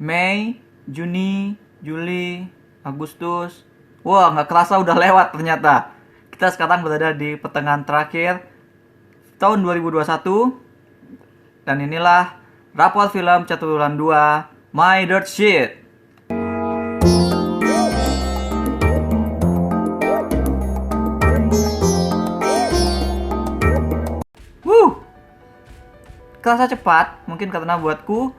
Mei, Juni, Juli, Agustus. Wah, nggak kerasa udah lewat ternyata. Kita sekarang berada di pertengahan terakhir tahun 2021. Dan inilah rapor film Catur Bulan 2, My Dirt Sheet. Kerasa cepat, mungkin karena buatku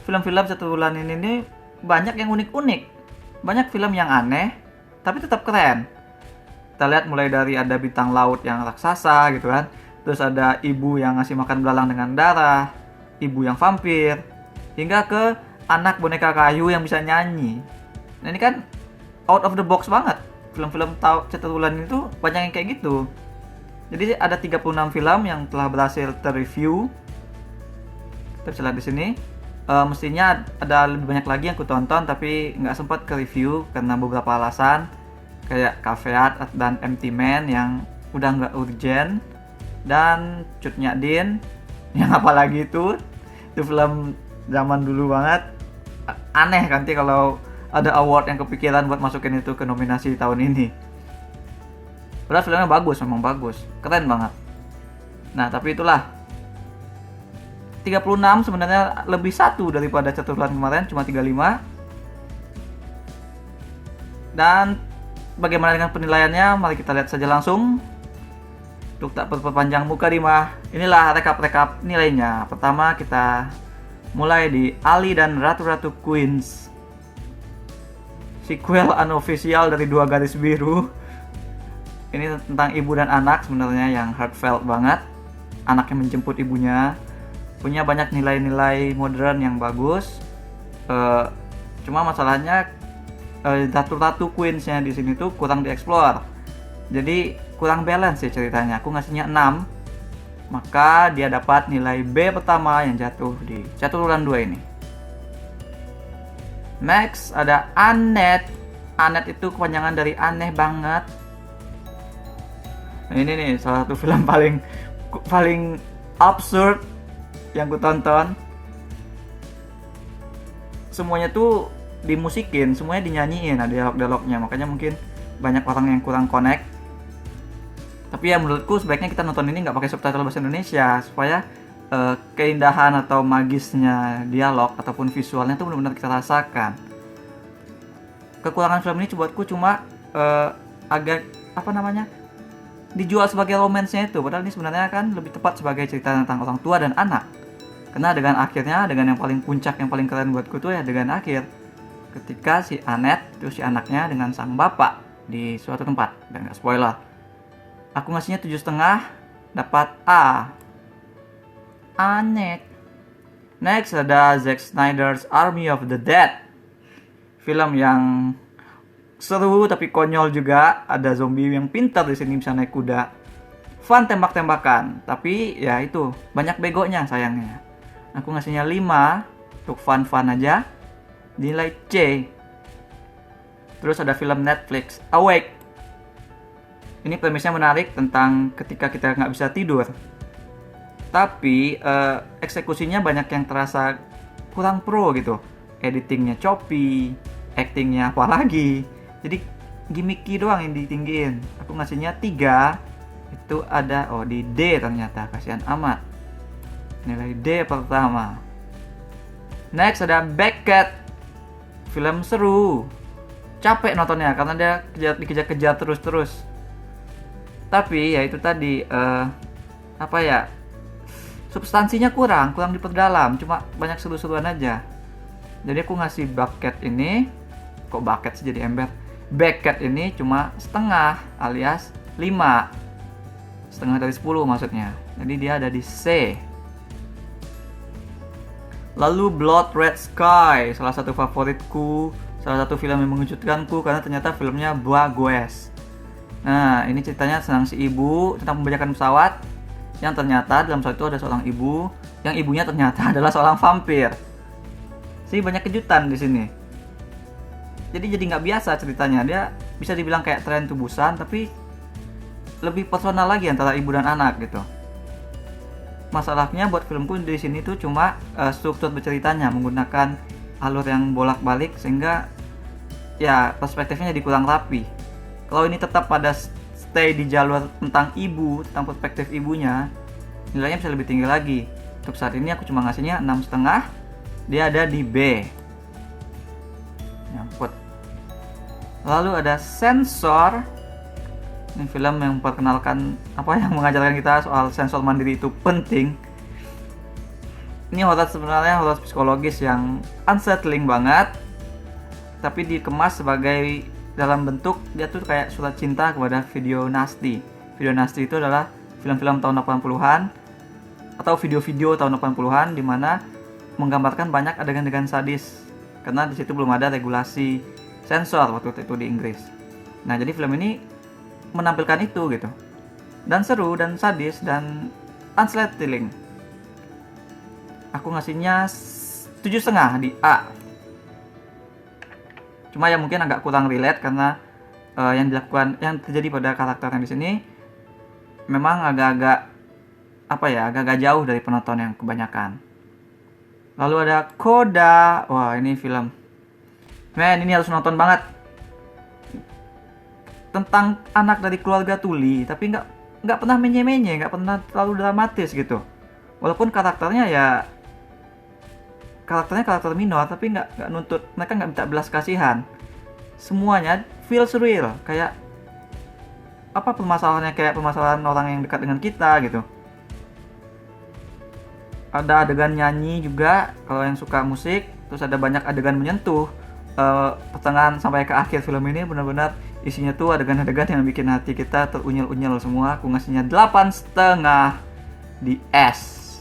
film-film Catur Bulan ini banyak yang unik-unik. Banyak film yang aneh, tapi tetap keren. Kita lihat mulai dari ada bintang laut yang raksasa gitu kan. Terus ada ibu yang ngasih makan belalang dengan darah, ibu yang vampir, hingga ke anak boneka kayu yang bisa nyanyi. Nah ini kan out of the box banget. Film-film Catur Bulan itu banyak yang kayak gitu. Jadi ada 36 film yang telah berhasil terreview. Kita bisa lihat di sini. Mestinya ada lebih banyak lagi yang aku tonton tapi nggak sempat ke review karena beberapa alasan, kayak Cafe Art dan Empty Man yang udah nggak urgent, dan Cut Nyak Din yang apalagi itu film zaman dulu banget. Aneh kan kalau ada award yang kepikiran buat masukin itu ke nominasi tahun ini. Padahal filmnya bagus, memang bagus, keren banget. Nah tapi itulah, 36 sebenarnya lebih satu daripada Catur Bulan kemarin, cuma 35. Dan bagaimana dengan penilaiannya? Mari kita lihat saja langsung. Untuk tak berpanjang muka Dima, inilah rekap nilainya. Pertama kita mulai di Ali dan Ratu-Ratu Queens, sequel unofficial dari Dua Garis Biru. Ini tentang ibu dan anak sebenarnya yang heartfelt banget. Anaknya menjemput ibunya. Punya banyak nilai-nilai modern yang bagus. Cuma masalahnya Ratu-Ratu Queens-nya di sini tuh kurang dieksplor. Jadi kurang balance sih ceritanya. Aku ngasihnya 6. Maka dia dapat nilai B pertama yang jatuh di Catur Bulan 2 ini. Next ada Annette. Annette itu kepanjangan dari aneh banget. Nah, ini nih salah satu film paling absurd yang ku tonton. Semuanya tuh dimusikin, semuanya dinyanyiin, ada dialog-dialognya, makanya mungkin banyak orang yang kurang connect. Tapi ya menurutku sebaiknya kita nonton ini nggak pakai subtitle bahasa Indonesia supaya keindahan atau magisnya dialog ataupun visualnya tuh benar-benar kita rasakan. Kekurangan film ini buatku cuma agak dijual sebagai romansnya itu, padahal ini sebenarnya kan lebih tepat sebagai cerita tentang orang tua dan anak. Karena dengan akhirnya, dengan yang paling puncak, yang paling keren buatku tuh ya dengan akhir ketika si Annette itu si anaknya dengan sang bapak di suatu tempat, dan nggak spoiler. Aku ngasihnya 7,5, dapat A. Annette. Next ada Zack Snyder's Army of the Dead, film yang seru tapi konyol juga. Ada zombie yang pintar di sini, bisa naik kuda, fun tembak-tembakan, tapi ya itu banyak begonya sayangnya. Aku ngasihnya 5 untuk fun-fun aja, nilai C. Terus ada film Netflix Awake. Ini premisnya menarik tentang ketika kita nggak bisa tidur, tapi eksekusinya banyak yang terasa kurang pro gitu. Editingnya choppy, actingnya apalagi, jadi gimmicky doang yang ditinggiin. Aku ngasihnya 3. Itu ada di D ternyata, kasihan amat. Nilai D pertama. Next ada Beckett. Film seru. Capek nontonnya karena dia dikejar-kejar terus-terus. Tapi ya itu tadi substansinya kurang diperdalam, cuma banyak seru-seruan aja. Jadi aku ngasih Beckett ini, kok Beckett sih jadi ember. Beckett ini cuma setengah, alias 5. Setengah dari 10 maksudnya. Jadi dia ada di C. Lalu Blood Red Sky, salah satu favoritku, salah satu film yang mengejutkanku karena ternyata filmnya bagus. Nah, ini ceritanya tentang si ibu tentang pembajakan pesawat yang ternyata dalam pesawat itu ada seorang ibu yang ibunya ternyata adalah seorang vampir. Sih banyak kejutan di sini. Jadi nggak biasa ceritanya. Dia bisa dibilang kayak Train to Busan tapi lebih personal lagi antara ibu dan anak gitu. Masalahnya buat filmku di sini tuh cuma struktur berceritanya menggunakan alur yang bolak-balik sehingga ya perspektifnya jadi kurang rapi. Kalau ini tetap pada stay di jalur tentang ibu, tentang perspektif ibunya, nilainya bisa lebih tinggi lagi. Untuk saat ini aku cuma ngasihnya 6,5. Dia ada di B. Nyangkut. Lalu ada Sensor. Ini film yang memperkenalkan yang mengajarkan kita soal sensor mandiri itu penting. Ini horor, sebenarnya horor psikologis yang unsettling banget, tapi dikemas sebagai dalam bentuk dia tuh kayak surat cinta kepada video nasty. Video nasty itu adalah film-film tahun 80-an atau video-video tahun 80-an di mana menggambarkan banyak adegan-adegan sadis karena di situ belum ada regulasi sensor waktu itu di Inggris. Nah, jadi film ini menampilkan itu gitu. Dan seru dan sadis dan unsettling. Aku ngasihnya 7,5 di A. Cuma ya mungkin agak kurang relate karena yang terjadi pada karakternya di sini memang agak-agak agak-agak jauh dari penonton yang kebanyakan. Lalu ada Coda. Wah, ini film. Men, ini harus nonton banget. Tentang anak dari keluarga tuli, tapi nggak pernah menye-menye, nggak pernah terlalu dramatis gitu. Walaupun karakternya karakter minor, tapi nggak nuntut, mereka nggak minta belas kasihan. Semuanya feels real, kayak permasalahannya kayak permasalahan orang yang dekat dengan kita gitu. Ada adegan nyanyi juga kalau yang suka musik, terus ada banyak adegan menyentuh. Pertengahan sampai ke akhir film ini benar-benar isinya tuh adegan-adegan yang bikin hati kita terunyel-unyel semua. Aku ngasihnya 8,5 di S.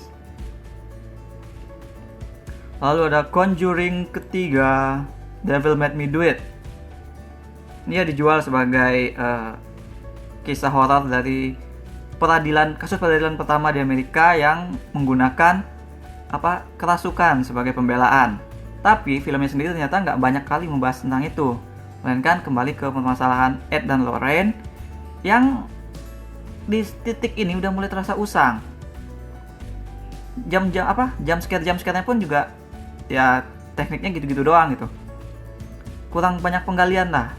Lalu ada Conjuring ketiga, Devil Made Me Do It. Ini dijual sebagai kisah horor dari kasus peradilan pertama di Amerika yang menggunakan kerasukan sebagai pembelaan. Tapi filmnya sendiri ternyata nggak banyak kali membahas tentang itu, melainkan kembali ke permasalahan Ed dan Lorraine yang di titik ini udah mulai terasa usang. Jam scare-nya pun juga ya tekniknya gitu-gitu doang gitu. Kurang banyak penggalian lah.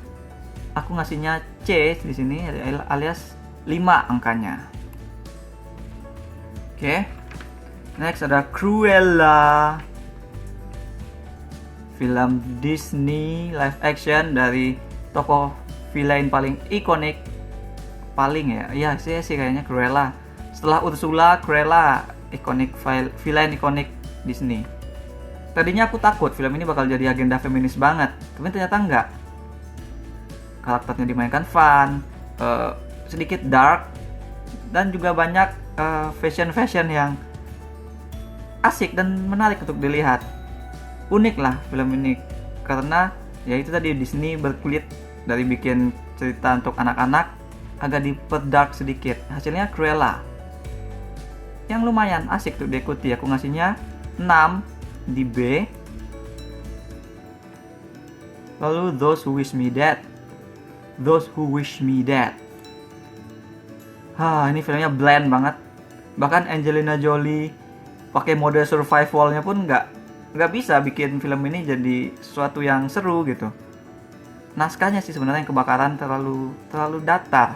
Aku ngasihnya C di sini alias 5 angkanya. Oke. Next ada Cruella. Film Disney live action dari tokoh villain paling ikonik. Iya sih kayaknya Cruella. Setelah Ursula, Cruella villain ikonik Disney. Tadinya aku takut film ini bakal jadi agenda feminis banget, tapi ternyata enggak. Karakternya dimainkan fun, sedikit dark, dan juga banyak fashion yang asik dan menarik untuk dilihat. Unik lah film ini karena ya itu tadi Disney berkulit dari bikin cerita untuk anak-anak agak diperdark sedikit. Hasilnya Cruella yang lumayan asik tuh diikuti. Aku ngasihnya 6 di B. Lalu Those Who Wish Me Dead. Ini filmnya bland banget. Bahkan Angelina Jolie pakai mode survivalnya pun nggak bisa bikin film ini jadi sesuatu yang seru gitu. Naskahnya sih sebenarnya yang kebakaran terlalu datar.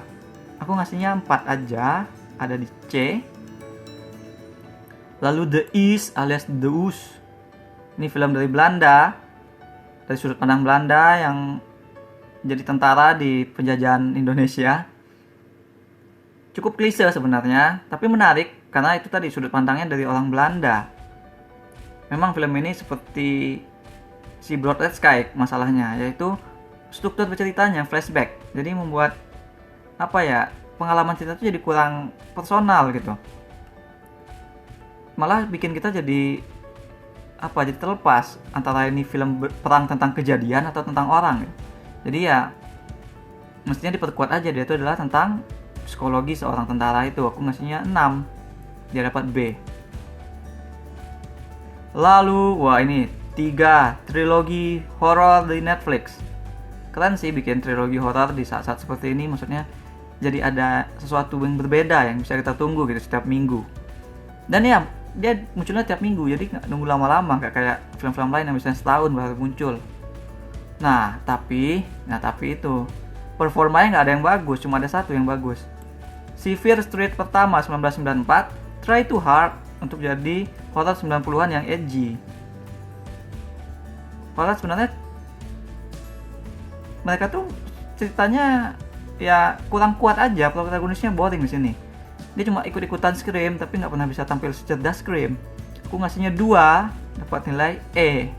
Aku ngasihnya 4 aja, ada di C. Lalu The East alias The Us. Ini film dari Belanda, dari sudut pandang Belanda yang jadi tentara di penjajahan Indonesia. Cukup klise sebenarnya, tapi menarik karena itu tadi sudut pandangnya dari orang Belanda. Memang film ini seperti si Blood Red Sky masalahnya, yaitu struktur berceritanya flashback. Jadi membuat pengalaman cerita itu jadi kurang personal gitu. Malah bikin kita jadi terlepas antara ini film perang tentang kejadian atau tentang orang. Jadi ya mestinya diperkuat aja, dia itu adalah tentang psikologi seorang tentara itu. Aku ngasihnya 6, dia dapat B. Lalu, ini 3 trilogi horor di Netflix. Keren sih bikin trilogi horor di saat-saat seperti ini, maksudnya jadi ada sesuatu yang berbeda yang bisa kita tunggu gitu setiap minggu. Dan ya, dia munculnya tiap minggu, jadi nggak nunggu lama-lama, nggak kayak film-film lain yang misalnya setahun baru muncul. Tapi itu performanya nggak ada yang bagus, cuma ada satu yang bagus. Si Fear Street pertama 1994 try too hard untuk jadi horror 90-an yang edgy. Horror sebenarnya mereka tuh ceritanya ya kurang kuat aja, protagonisnya boring di sini. Dia cuma ikut-ikutan Scream tapi nggak pernah bisa tampil secerdas Scream. Aku ngasihnya 2, dapat nilai E.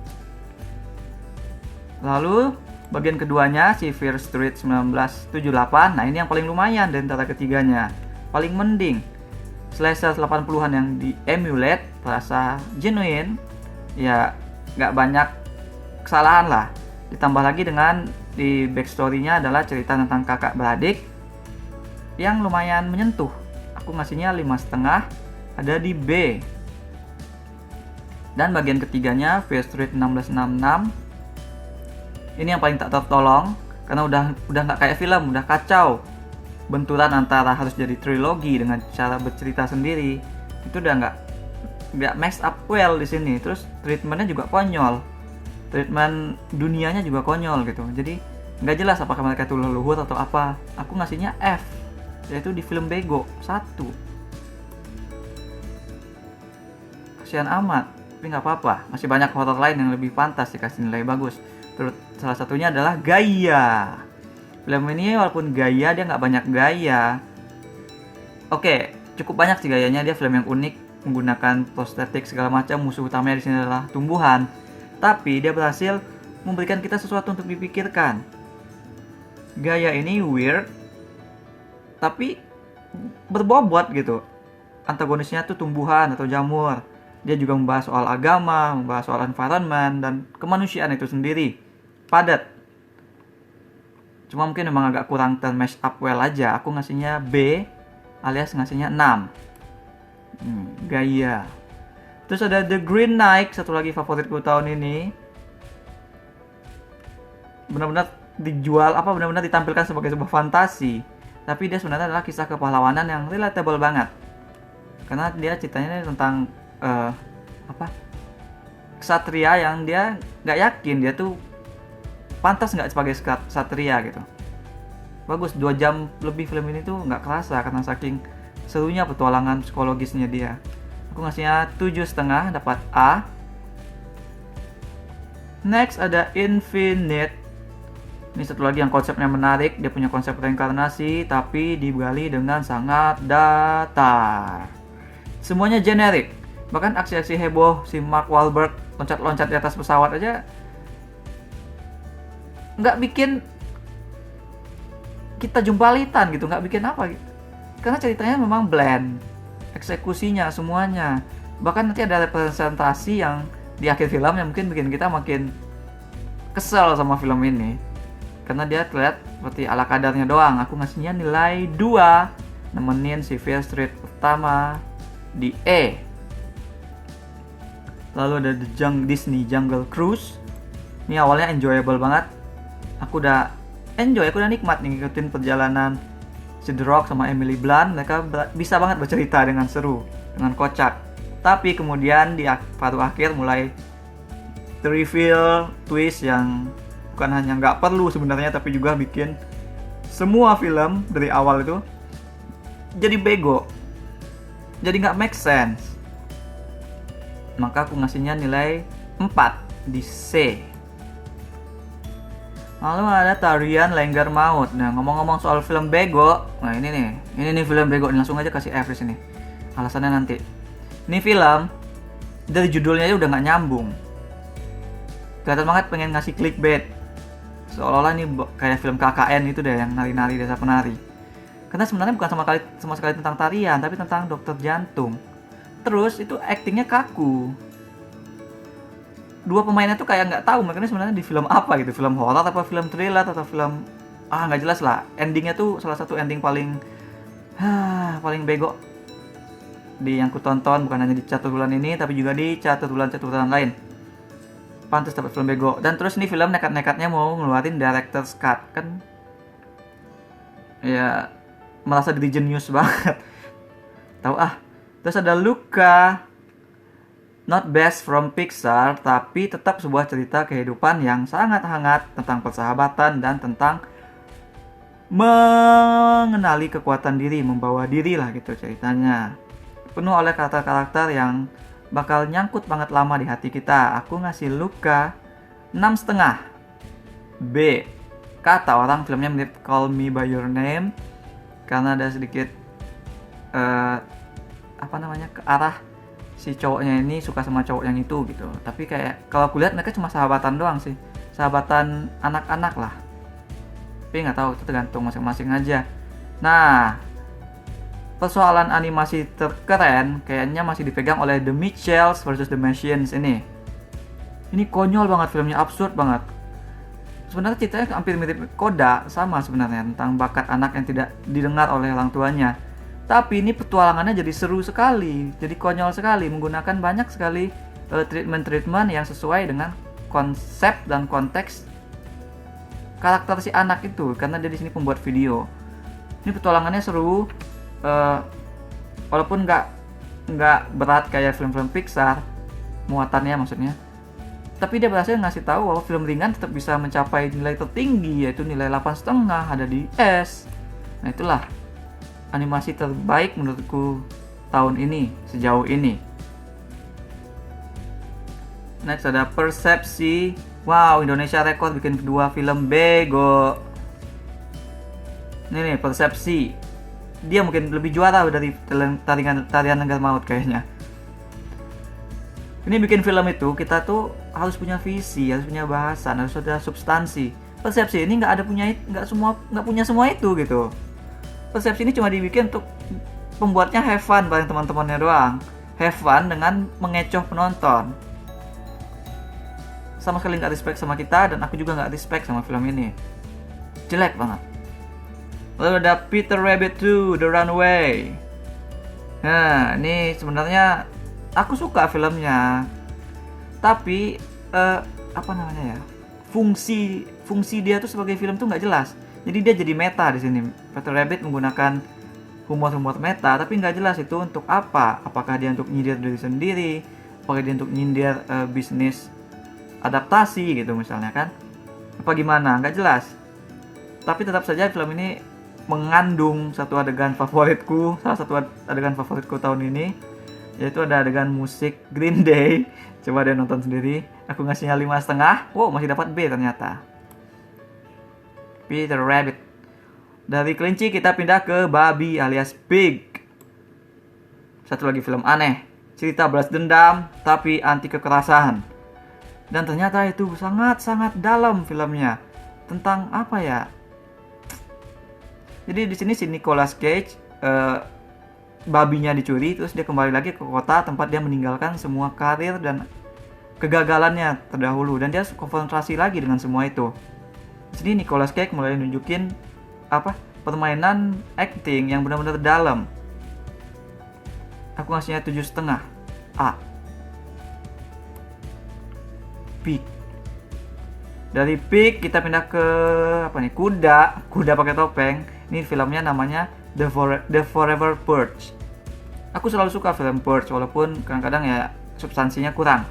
Lalu bagian keduanya si Fear Street 1978. Nah, ini yang paling lumayan dari antara ketiganya. Paling mending. Slasher 80-an yang di emulate, terasa genuine. Ya, nggak banyak kesalahan lah. Ditambah lagi dengan di backstory-nya adalah cerita tentang kakak beradik yang lumayan menyentuh. Aku ngasihnya 5,5, ada di B. Dan bagian ketiganya Fear Street 1666. Ini yang paling tak tertolong karena udah nggak kayak film, udah kacau. Benturan antara harus jadi trilogi dengan cara bercerita sendiri itu udah nggak mess up well di sini. Terus treatmentnya juga konyol, treatment dunianya juga konyol gitu. Jadi nggak jelas apakah mereka itu leluhur atau apa. Aku ngasihnya F, yaitu di film bego 1. Kasihan amat, tapi nggak apa-apa. Masih banyak horor lain yang lebih pantas dikasih nilai bagus. Salah satunya adalah gaya. Film ini walaupun gaya, dia nggak banyak gaya. Oke, cukup banyak sih gayanya. Dia film yang unik, menggunakan prostetik segala macam. Musuh utamanya di sini adalah tumbuhan. Tapi dia berhasil memberikan kita sesuatu untuk dipikirkan. Gaya ini weird, tapi berbobot gitu. Antagonisnya tuh tumbuhan atau jamur. Dia juga membahas soal agama, membahas soal environment, dan kemanusiaan itu sendiri. Padat. Cuma mungkin memang agak kurang termesh up well aja. Aku ngasihnya B, alias ngasihnya 6. Gaya. Terus ada The Green Knight, satu lagi favoritku tahun ini. Benar-benar dijual, benar-benar ditampilkan sebagai sebuah fantasi. Tapi dia sebenarnya adalah kisah kepahlawanan yang relatable banget. Karena dia ceritanya tentang ksatria yang dia nggak yakin dia tuh pantas nggak sebagai ksatria gitu. Bagus, 2 jam lebih film ini tuh nggak kerasa karena saking serunya petualangan psikologisnya dia. Aku ngasihnya 7,5, dapat A. Next ada Infinite. Ini satu lagi yang konsepnya menarik. Dia punya konsep reinkarnasi tapi digali dengan sangat datar. Semuanya generik. Bahkan aksi-aksi heboh si Mark Wahlberg loncat-loncat di atas pesawat aja nggak bikin kita jumpalitan gitu, nggak bikin apa gitu. Karena ceritanya memang bland, eksekusinya semuanya. Bahkan nanti ada representasi yang di akhir film yang mungkin bikin kita makin kesel sama film ini. Karena dia terlihat seperti ala kadarnya doang. Aku ngasihnya nilai 2, nemenin si Fear Street pertama di E. Lalu ada Disney Jungle Cruise. Ini awalnya enjoyable banget. Aku udah nikmat nih ngikutin perjalanan si The Rock sama Emily Blunt. Mereka bisa banget bercerita dengan seru, dengan kocak. Tapi kemudian di paruh akhir mulai reveal twist yang bukan hanya nggak perlu sebenarnya, tapi juga bikin semua film dari awal itu jadi bego, jadi nggak make sense. Maka aku ngasihnya nilai 4 di C. Lalu ada Tarian Lengger Maut. Nah, ngomong-ngomong soal film bego, nah ini nih film bego, langsung aja kasih F di sini. Alasannya nanti. Ini film dari judulnya aja udah nggak nyambung. Kelihatan banget pengen ngasih clickbait. Seolah-olah ini kayak film KKN itu deh, yang nari-nari desa penari. Karena sebenarnya bukan sama sekali tentang tarian, tapi tentang dokter jantung. Terus itu actingnya kaku. Dua pemainnya tuh kayak nggak tahu mereka sebenarnya di film apa gitu, film horor apa film thriller atau film nggak jelas lah. Endingnya tuh salah satu ending paling bego di yang ku tonton, bukan hanya di catur bulan ini tapi juga di catur bulan lain. Pantas dapat film bego. Dan terus ini film nekat-nekatnya mau ngeluarin director's cut, kan ya merasa diri jenius banget. Tahu Terus ada Luca. not best from Pixar, tapi tetap sebuah cerita kehidupan yang sangat hangat tentang persahabatan dan tentang mengenali kekuatan diri, membawa diri lah gitu ceritanya. Penuh oleh karakter-karakter yang bakal nyangkut banget lama di hati kita. Aku ngasih Luka 6,5. B. Kata orang filmnya mirip Call Me By Your Name karena ada sedikit ke arah si cowoknya ini suka sama cowok yang itu gitu. Tapi kayak kalau aku lihat mereka cuma sahabatan doang sih, sahabatan anak-anak lah. Tapi nggak tahu, itu tergantung masing-masing aja. Nah, persoalan animasi terkeren kayaknya masih dipegang oleh The Mitchells versus The Machines ini. Ini konyol banget filmnya, absurd banget. Sebenarnya ceritanya hampir mirip Coda, sama sebenarnya tentang bakat anak yang tidak didengar oleh orang tuanya. Tapi ini petualangannya jadi seru sekali, jadi konyol sekali, menggunakan banyak sekali treatment-treatment yang sesuai dengan konsep dan konteks karakter si anak itu, karena dia di sini pembuat video. Ini petualangannya seru, walaupun nggak berat kayak film-film Pixar, muatannya maksudnya. Tapi dia berhasil ngasih tahu bahwa film ringan tetap bisa mencapai nilai tertinggi, yaitu nilai 8,5 ada di S. Nah itulah animasi terbaik menurutku tahun ini, sejauh ini. Next ada Persepsi. Wow, Indonesia rekor bikin kedua film bego. Ini nih, Persepsi. Dia mungkin lebih juara dari Tarian Lengger Maut kayaknya. Ini bikin film itu, kita tuh harus punya visi, harus punya bahasan, harus ada substansi. Persepsi ini nggak punya semua itu gitu. Persepsi ini cuma dibikin untuk pembuatnya have fun bareng teman-temannya doang. Have fun dengan mengecoh penonton. Sama sekali nggak respect sama kita, dan aku juga nggak respect sama film ini. Jelek banget. Lalu ada Peter Rabbit 2, The Runaway. Nah, ini sebenarnya aku suka filmnya. Tapi fungsi dia tuh sebagai film tuh nggak jelas. Jadi dia jadi meta di sini. Peter Rabbit menggunakan humor meta, tapi nggak jelas itu untuk apa. Apakah dia untuk nyindir diri sendiri? Apakah dia untuk nyindir bisnis adaptasi gitu misalnya kan? Apa gimana? Nggak jelas. Tapi tetap saja film ini mengandung satu adegan favoritku, salah satu adegan favoritku tahun ini, yaitu ada adegan musik Green Day. Coba dia nonton sendiri. Aku ngasihnya 5,5. Wow, masih dapat B ternyata. Peter Rabbit. Dari kelinci kita pindah ke babi alias pig. Satu lagi film aneh, cerita balas dendam tapi anti kekerasan. Dan ternyata itu sangat-sangat dalam filmnya. Tentang apa ya? Jadi di sini si Nicolas Cage babinya dicuri, terus dia kembali lagi ke kota tempat dia meninggalkan semua karir dan kegagalannya terdahulu, dan dia konfrontasi lagi dengan semua itu. Di sini Nicolas Cage mulai nunjukin permainan acting yang benar-benar dalam. Aku ngasihnya 7,5 A. Pig. Dari Pig kita pindah ke kuda pakai topeng. Ini filmnya namanya The Forever Purge. Aku selalu suka film Purge, walaupun kadang-kadang ya substansinya kurang.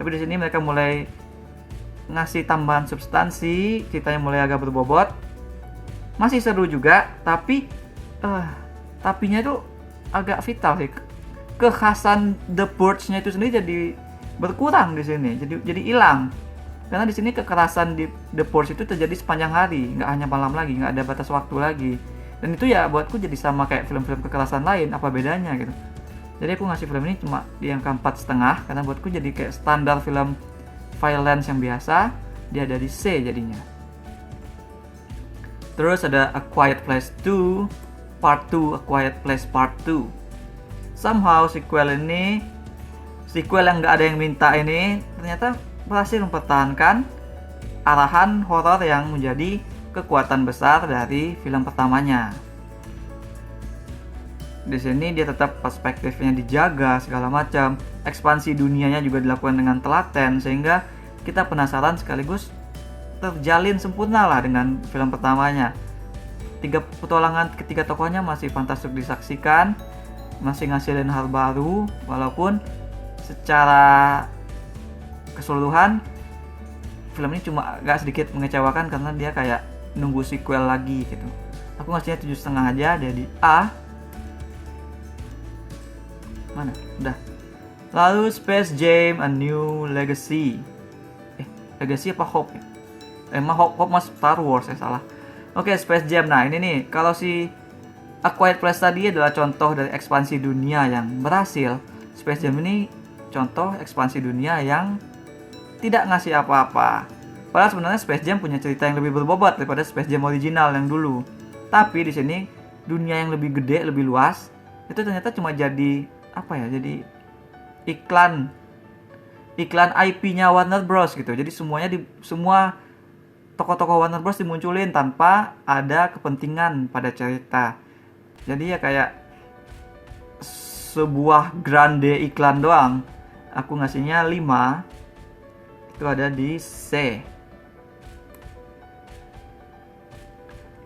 Tapi di sini mereka mulai ngasih tambahan substansi, ceritanya mulai agak berbobot. Masih seru juga, tapi tapinya itu agak vital sih. Kekhasan The Purge-nya itu sendiri jadi berkurang di sini, jadi hilang. Karena di sini kekerasan di The Purge itu terjadi sepanjang hari, nggak hanya malam lagi, nggak ada batas waktu lagi. Dan itu ya buatku jadi sama kayak film-film kekerasan lain, apa bedanya gitu. Jadi aku ngasih film ini cuma di angka 4,5 karena buatku jadi kayak standar film violence yang biasa, dia dari C jadinya. Terus ada A Quiet Place 2 Part 2, A Quiet Place Part 2. Somehow sequel yang nggak ada yang minta ini ternyata berhasil mempertahankan arahan horor yang menjadi kekuatan besar dari film pertamanya. Di sini dia tetap perspektifnya dijaga segala macam, ekspansi dunianya juga dilakukan dengan telaten sehingga kita penasaran sekaligus terjalin sempurna lah dengan film pertamanya. Petualangan ketiga tokohnya masih fantastis disaksikan, masih ngasilin hal baru, walaupun secara keseluruhan film ini cuma agak sedikit mengecewakan karena dia kayak nunggu sequel lagi gitu. Aku ngasihnya 7,5 aja, dia di A. Mana? Udah. Lalu Space Jam A New Legacy. Legacy apa Hope ya? Hope mas Star Wars salah. Oke, Space Jam. Nah ini nih, kalau si A Quiet Place tadi adalah contoh dari ekspansi dunia yang berhasil, Space Jam ini contoh ekspansi dunia yang tidak ngasih apa-apa. Padahal sebenarnya Space Jam punya cerita yang lebih berbobot daripada Space Jam original yang dulu. Tapi di sini dunia yang lebih gede, lebih luas, itu ternyata cuma jadi apa ya? Jadi iklan IP-nya Warner Bros gitu. Jadi semua tokoh-tokoh Warner Bros dimunculin tanpa ada kepentingan pada cerita. Jadi ya kayak sebuah grande iklan doang. Aku ngasihnya 5. Itu ada di C.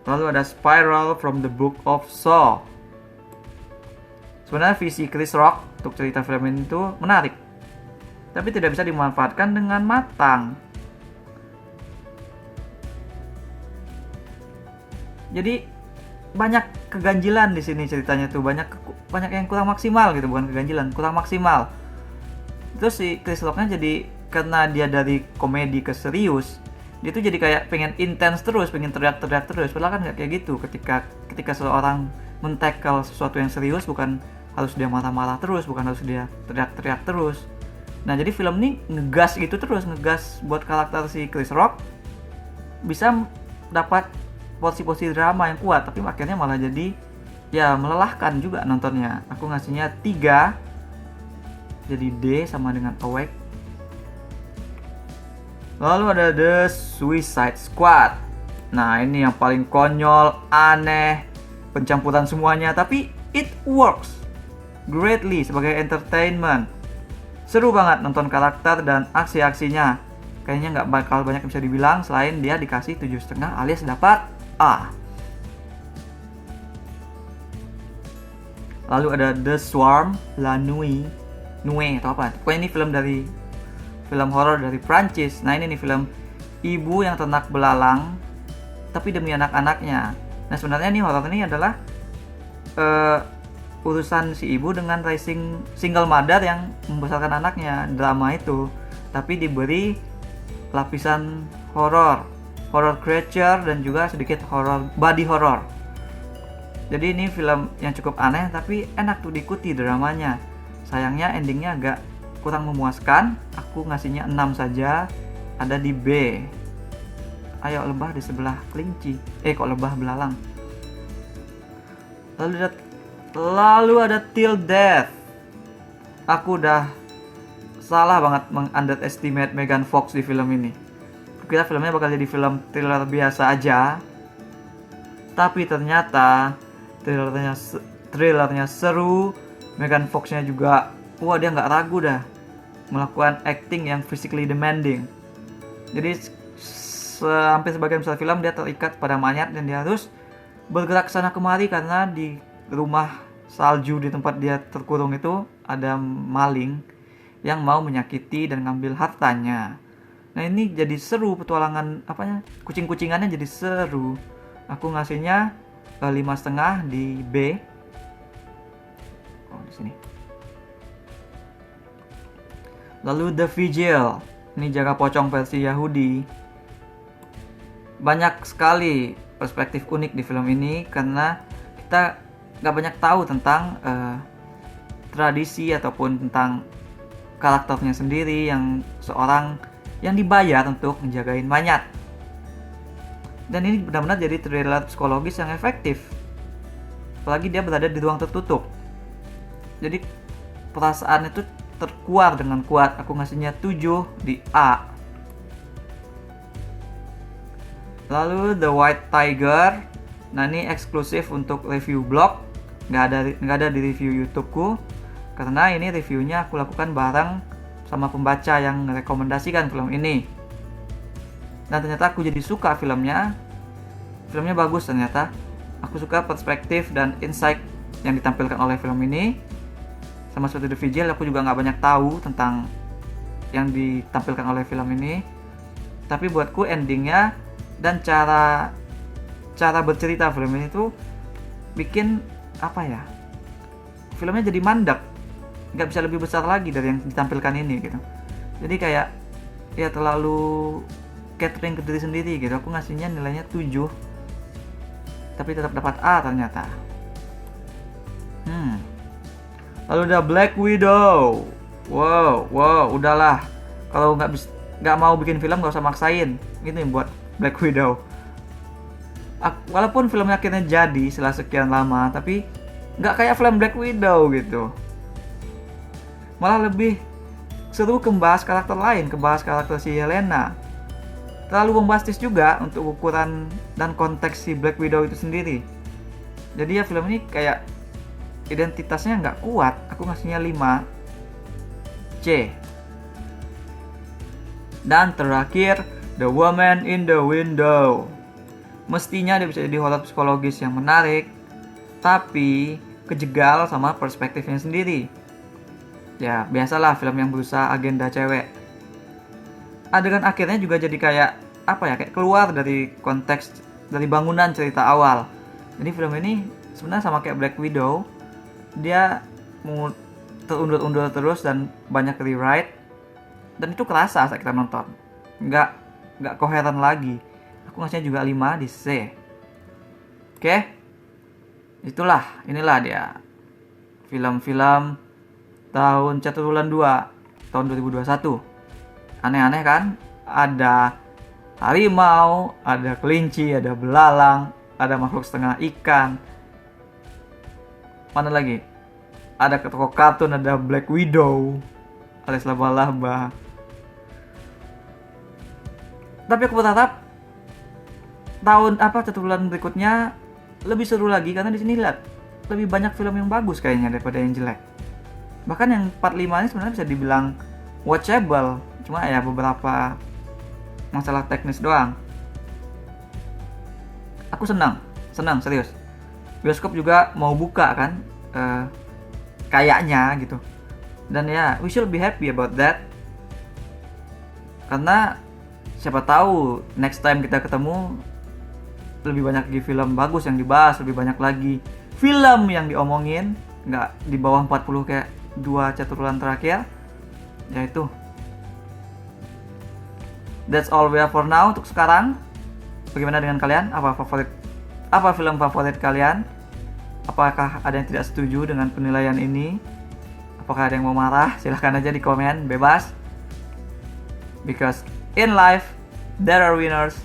Lalu ada Spiral from the Book of Saw. Sebenarnya visi Chris Rock untuk cerita film ini itu menarik, tapi tidak bisa dimanfaatkan dengan matang. Jadi banyak keganjilan di sini ceritanya tuh, banyak yang kurang maksimal gitu, bukan keganjilan, kurang maksimal. Terus si Chris Rock-nya jadi karena dia dari komedi ke serius, dia tuh jadi kayak pengen intens terus, pengen teriak-teriak terus. Padahal kan nggak kayak gitu. Ketika seseorang men-tackle sesuatu yang serius, bukan harus dia marah-marah terus, bukan harus dia teriak-teriak terus. Nah jadi film ini ngegas gitu terus, ngegas buat karakter si Chris Rock bisa dapat porsi-porsi drama yang kuat, tapi akhirnya malah jadi ya melelahkan juga nontonnya. Aku ngasihnya 3, jadi D sama dengan Awake. Lalu ada The Suicide Squad. Nah ini yang paling konyol, aneh, pencampuran semuanya, tapi it works greatly sebagai entertainment. Seru banget nonton karakter dan aksi-aksinya. Kayaknya nggak bakal banyak yang bisa dibilang selain dia dikasih 7,5 alias dapat A. Lalu ada The Swarm, La Nuit atau apa? Pokoknya ini film horor dari Prancis. Nah ini nih film ibu yang ternak belalang tapi demi anak-anaknya. Nah sebenarnya nih horor ini adalah urusan si ibu dengan raising single mother yang membesarkan anaknya, drama itu, tapi diberi lapisan horor creature dan juga sedikit body horror. Jadi ini film yang cukup aneh tapi enak tuh diikuti dramanya. Sayangnya endingnya agak kurang memuaskan. Aku ngasihnya 6 saja, ada di B. Ayo lebah di sebelah kelinci. Kok lebah belalang. Lalu ada Till Death. Aku udah salah banget meng-underestimate Megan Fox di film ini. Aku kira filmnya bakal jadi film thriller biasa aja, tapi ternyata thrillernya seru. Megan Fox-nya juga, dia nggak ragu dah melakukan acting yang physically demanding. Jadi hampir sebagian besar film dia terikat pada mayat dan dia harus bergerak sana kemari karena di rumah salju di tempat dia terkurung itu ada maling yang mau menyakiti dan ngambil hartanya. Nah ini jadi seru petualangan kucing-kucingannya jadi seru. Aku ngasihnya 5,5 di B. Di sini. Lalu The Vigil, ini jaga pocong versi Yahudi. Banyak sekali perspektif unik di film ini karena kita nggak banyak tahu tentang tradisi ataupun tentang karakternya sendiri yang seorang yang dibayar untuk menjagain mayat. Dan ini benar-benar jadi thriller psikologis yang efektif. Apalagi dia berada di ruang tertutup. Jadi perasaan itu terkuat dengan kuat. Aku ngasihnya 7 di A. Lalu The White Tiger. Nah ini eksklusif untuk review blog. Nggak ada di review YouTubeku. Karena ini reviewnya aku lakukan bareng sama pembaca yang merekomendasikan film ini. Dan ternyata aku jadi suka filmnya. Filmnya bagus ternyata. Aku suka perspektif dan insight yang ditampilkan oleh film ini. Sama seperti The Vigil, aku juga nggak banyak tahu tentang yang ditampilkan oleh film ini. Tapi buatku endingnya dan cara bercerita film ini tuh bikin apa ya, filmnya jadi mandek, nggak bisa lebih besar lagi dari yang ditampilkan ini gitu. Jadi kayak ya terlalu catering ke diri sendiri gitu. Aku ngasihnya nilainya 7, tapi tetap dapat A ternyata. Lalu ada Black Widow. Wow, udahlah. Kalau nggak mau bikin film nggak usah maksain. Gitu buat Black Widow. Walaupun filmnya akhirnya jadi setelah sekian lama, tapi nggak kayak film Black Widow gitu. Malah lebih seru kebahas karakter lain, kebahas karakter si Helena. Terlalu bombastis juga untuk ukuran dan konteks si Black Widow itu sendiri. Jadi ya film ini kayak identitasnya nggak kuat. Aku ngasihnya 5 C. Dan terakhir, The Woman in the Window. Mestinya dia bisa jadi horor psikologis yang menarik, tapi kejegal sama perspektifnya sendiri. Ya, biasalah film yang berusaha agenda cewek. Adegan akhirnya juga jadi kayak kayak keluar dari konteks dari bangunan cerita awal. Jadi film ini sebenarnya sama kayak Black Widow, dia mau terundur-undur terus dan banyak rewrite, dan itu kerasa saat kita nonton. Nggak koheren lagi. Aku ngasihnya juga 5 di C. Oke. Inilah dia film-film tahun Catur Bulan 2 tahun 2021. Aneh-aneh kan? Ada harimau, ada kelinci, ada belalang, ada makhluk setengah ikan. Mana lagi? Ada tokoh kartun, ada Black Widow, alias laba-laba. Tapi aku berharap tahun Catur Bulan berikutnya lebih seru lagi, karena di sini lihat lebih banyak film yang bagus kayaknya daripada yang jelek. Bahkan yang 45 ini sebenarnya bisa dibilang watchable, cuma ya beberapa masalah teknis doang. Aku senang serius. Bioskop juga mau buka kan, kayaknya gitu. Dan ya, we should be happy about that. Karena siapa tahu next time kita ketemu lebih banyak lagi film bagus yang dibahas, lebih banyak lagi film yang diomongin, nggak di bawah 40 kayak 2 Catur Bulan terakhir. Ya itu. That's all we have for now untuk sekarang. Bagaimana dengan kalian? Apa film favorit kalian? Apakah ada yang tidak setuju dengan penilaian ini? Apakah ada yang mau marah? Silahkan aja di komen, bebas. Because in life there are winners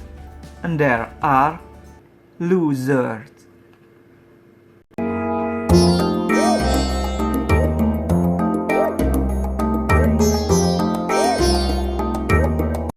and there are losers.